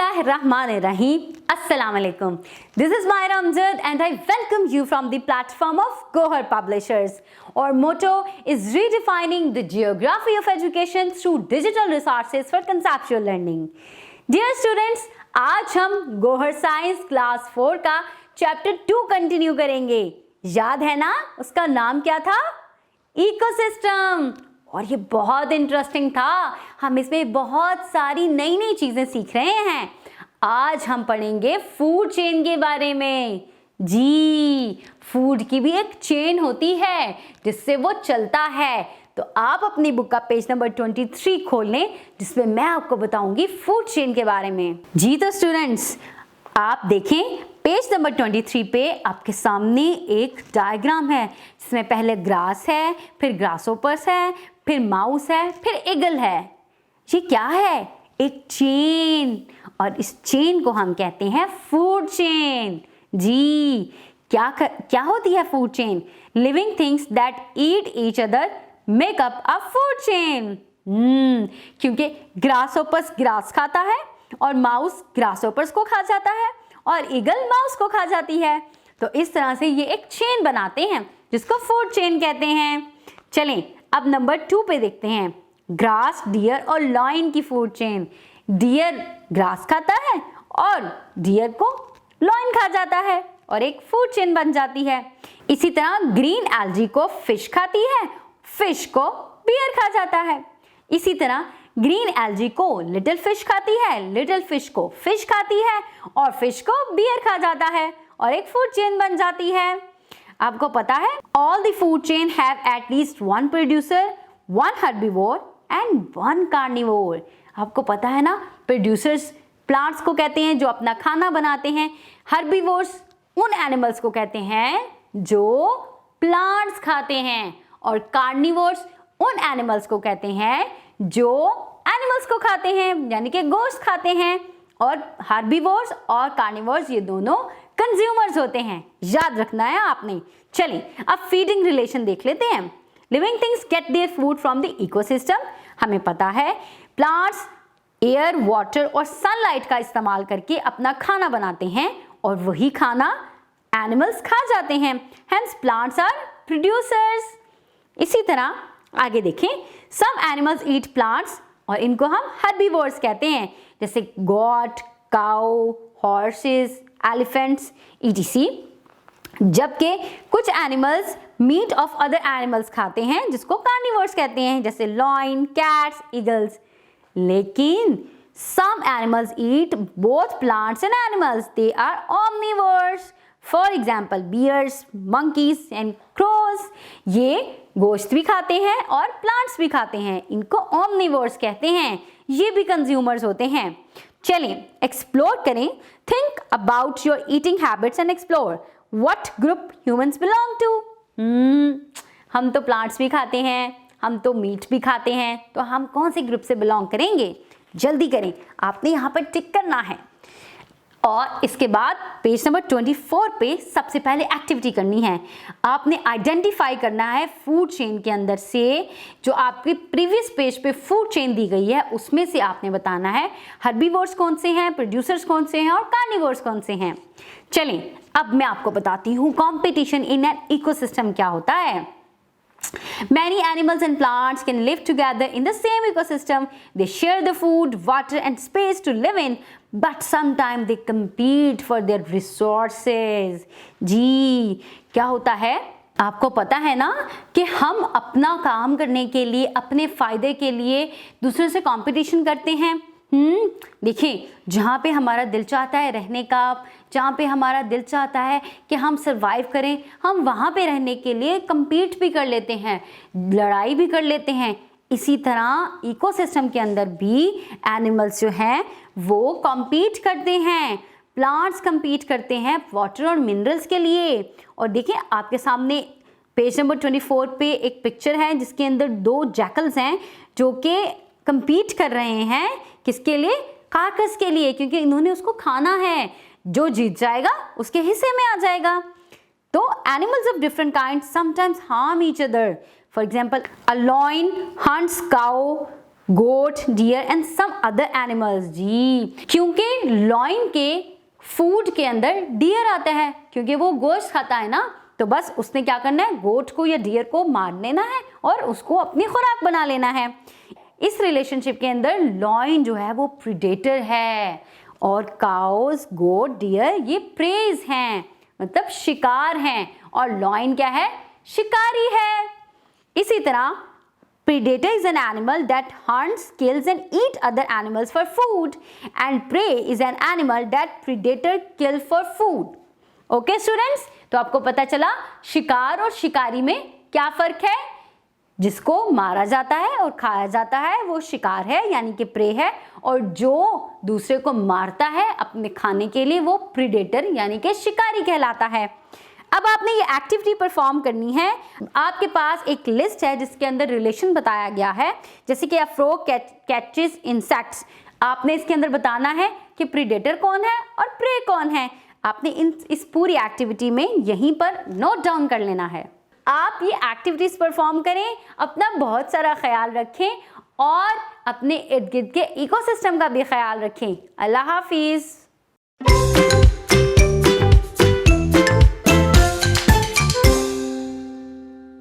Bismillahirrahmanirrahim. Assalamu alaikum. This is Myra Amjad and I welcome you from the platform of Gohar Publishers. Our motto is redefining the geography of education through digital resources for conceptual learning. Dear students, आज हम Gohar science class 4 का chapter 2 continue करेंगे। याद है ना उसका नाम क्या था? इकोसिस्टम। और ये बहुत इंटरेस्टिंग था। हम इसमें बहुत सारी नई नई चीजें सीख रहे हैं। आज हम पढ़ेंगे फूड चेन के बारे में। जी, फूड की भी एक चेन होती है जिससे वो चलता है। तो आप अपनी बुक का पेज नंबर 23 खोल लें जिसमें मैं आपको बताऊंगी फूड चेन के बारे में। जी तो स्टूडेंट्स, आप देखें पेज नंबर 23 पे आपके सामने एक डायग्राम है जिसमें पहले ग्रास है, फिर ग्रासहोपर्स है, फिर माउस है, फिर ईगल है। ये क्या है? एक चेन, और इस चेन को हम कहते हैं फूड चेन। जी, क्या होती है food chain? Living things that eat each other make up a food chain. क्योंकि ग्रासहोपर्स ग्रास खाता है और माउस ग्रासहोपर्स को खा जाता है और ईगल माउस को खा जाती है। तो इस तरह से ये एक चेन बनाते हैं जिसको फूड चेन कहते हैं। चलें अब नंबर 2 पे देखते हैं। ग्रास, डियर और लॉयन की फूड चेन। डियर ग्रास खाता है और डियर को लॉयन खा जाता है और एक फूड चेन बन जाती है। इसी तरह ग्रीन एल्गी को फिश खाती है, फिश को बियर खा जाता है। इसी तरह ग्रीन एल्गी को लिटिल फिश खाती है, लिटिल फिश को फिश खाती है और फिश को बियर खा जाता है और एक फूड चेन बन जाती है। आपको पता है all the food chain have at least one producer, one herbivore and one carnivore. आपको पता है ना, प्रोड्यूसर्स प्लांट्स को कहते हैं जो अपना खाना बनाते हैं, हर्बीवोर्स उन एनिमल्स को कहते हैं जो प्लांट्स खाते हैं, और कार्निवोर्स उन एनिमल्स को कहते हैं जो एनिमल्स को खाते हैं, यानी कि गोश्त खाते हैं। और हर्बीवोर्स और कार्निवोर्स ये दोनों कंज्यूमर्स होते हैं, याद रखना है आपने। चलिए अब फीडिंग रिलेशन देख लेते हैं। Living things get their food from the ecosystem. हमें पता है प्लांट्स एयर, वाटर और सनलाइट का इस्तेमाल करके अपना खाना बनाते हैं और वही खाना एनिमल्स खा जाते हैं। Hence plants are producers. इसी तरह आगे देखें, सम एनिमल्स ईट प्लांट्स और इनको हम हर्बीवोर्स कहते हैं, जैसे goat, cow, horses, elephants etc। जबकि कुछ animals meat of other animals खाते हैं जिसको कार्निवोर्स कहते हैं, जैसे लॉइन, कैट्स, ईगल्स। लेकिन some animals eat both plants and animals, they are omnivores. For example bears, monkeys and crows. ये गोश्त भी खाते हैं और प्लांट्स भी खाते हैं, इनको ओमनिवोर्स कहते हैं। ये भी कंज्यूमर्स होते हैं। चलिए एक्सप्लोर करें। Think about your eating habits and explore what group humans belong to. हम तो प्लांट्स भी खाते हैं, हम तो मीट भी खाते हैं, तो हम कौन से ग्रुप से बिलोंग करेंगे? जल्दी करें, आपने यहाँ पर टिक करना है। और इसके बाद पेज नंबर 24 पे सबसे पहले एक्टिविटी करनी है। आपने आइडेंटिफाई करना है फूड चेन के अंदर से जो आपके प्रीवियस पेज पे फूड चेन दी गई है उसमें से आपने बताना है हर्बीवोर्स कौन से हैं, प्रोड्यूसर्स कौन से हैं और कार्निवोर्स कौन से हैं। चलिए अब मैं आपको बताती हूँ कंपटीशन इन एन इकोसिस्टम क्या होता है। Many animals and plants can live together in the same ecosystem. They share the food, water and space to live in, but sometimes they compete for their resources. जी, क्या होता है? आपको पता है ना कि हम अपना काम करने के लिए, अपने फायदे के लिए दूसरों से कंपटीशन करते हैं। देखिए, जहाँ पे हमारा दिल चाहता है रहने का, जहाँ पे हमारा दिल चाहता है कि हम सरवाइव करें, हम वहाँ पे रहने के लिए compete भी कर लेते हैं, लड़ाई भी कर लेते हैं। इसी तरह इकोसिस्टम के अंदर भी एनिमल्स जो हैं वो compete करते हैं, प्लांट्स compete करते हैं वाटर और मिनरल्स के लिए। और देखिए आपके सामने पेज नंबर 24 पे एक पिक्चर है जिसके अंदर 2 जैकल्स हैं जो कि compete कर रहे हैं। किसके लिए? कार्कस के लिए, क्योंकि इन्होंने उसको खाना है। जो जीत जाएगा उसके हिस्से में आ जाएगा। तो animals of different kind sometimes harm each other. For example a lion hunts cow goat, deer and some other animals. जी, क्योंकि लॉइन के फूड के अंदर डियर आता है, क्योंकि वो गोश्त खाता है ना, तो बस उसने क्या करना है, गोट को या डियर को मार लेना है और उसको अपनी खुराक बना लेना है। इस रिलेशनशिप के अंदर लॉइन जो है वो प्रीडेटर है और काउस, गोट, डियर ये प्रेज हैं, मतलब शिकार हैं, और लॉइन क्या है, शिकारी है। इसी तरह predator is an animal that hunts, kills and eat other animals for food, and prey is an animal that predator kill for food. Okay students, तो आपको पता चला शिकार और शिकारी में क्या फर्क है। जिसको मारा जाता है और खाया जाता है वो शिकार है यानी कि प्रे है, और जो दूसरे को मारता है अपने खाने के लिए वो प्रीडेटर यानी कि शिकारी कहलाता है। अब आपने ये एक्टिविटी परफॉर्म करनी है। आपके पास एक लिस्ट है जिसके अंदर रिलेशन बताया गया है, जैसे कि अ फ्रॉग कैचेस इंसेक्ट्स। आपने इसके अंदर बताना है कि प्रीडेटर कौन है और प्रे कौन है। आपने इस पूरी एक्टिविटी में यहीं पर नोट डाउन कर लेना है। आप ये एक्टिविटीज परफॉर्म करें, अपना बहुत सारा ख्याल रखें और अपने इर्द गिर्द के इकोसिस्टम का भी ख्याल रखें। अल्लाह हाफिज।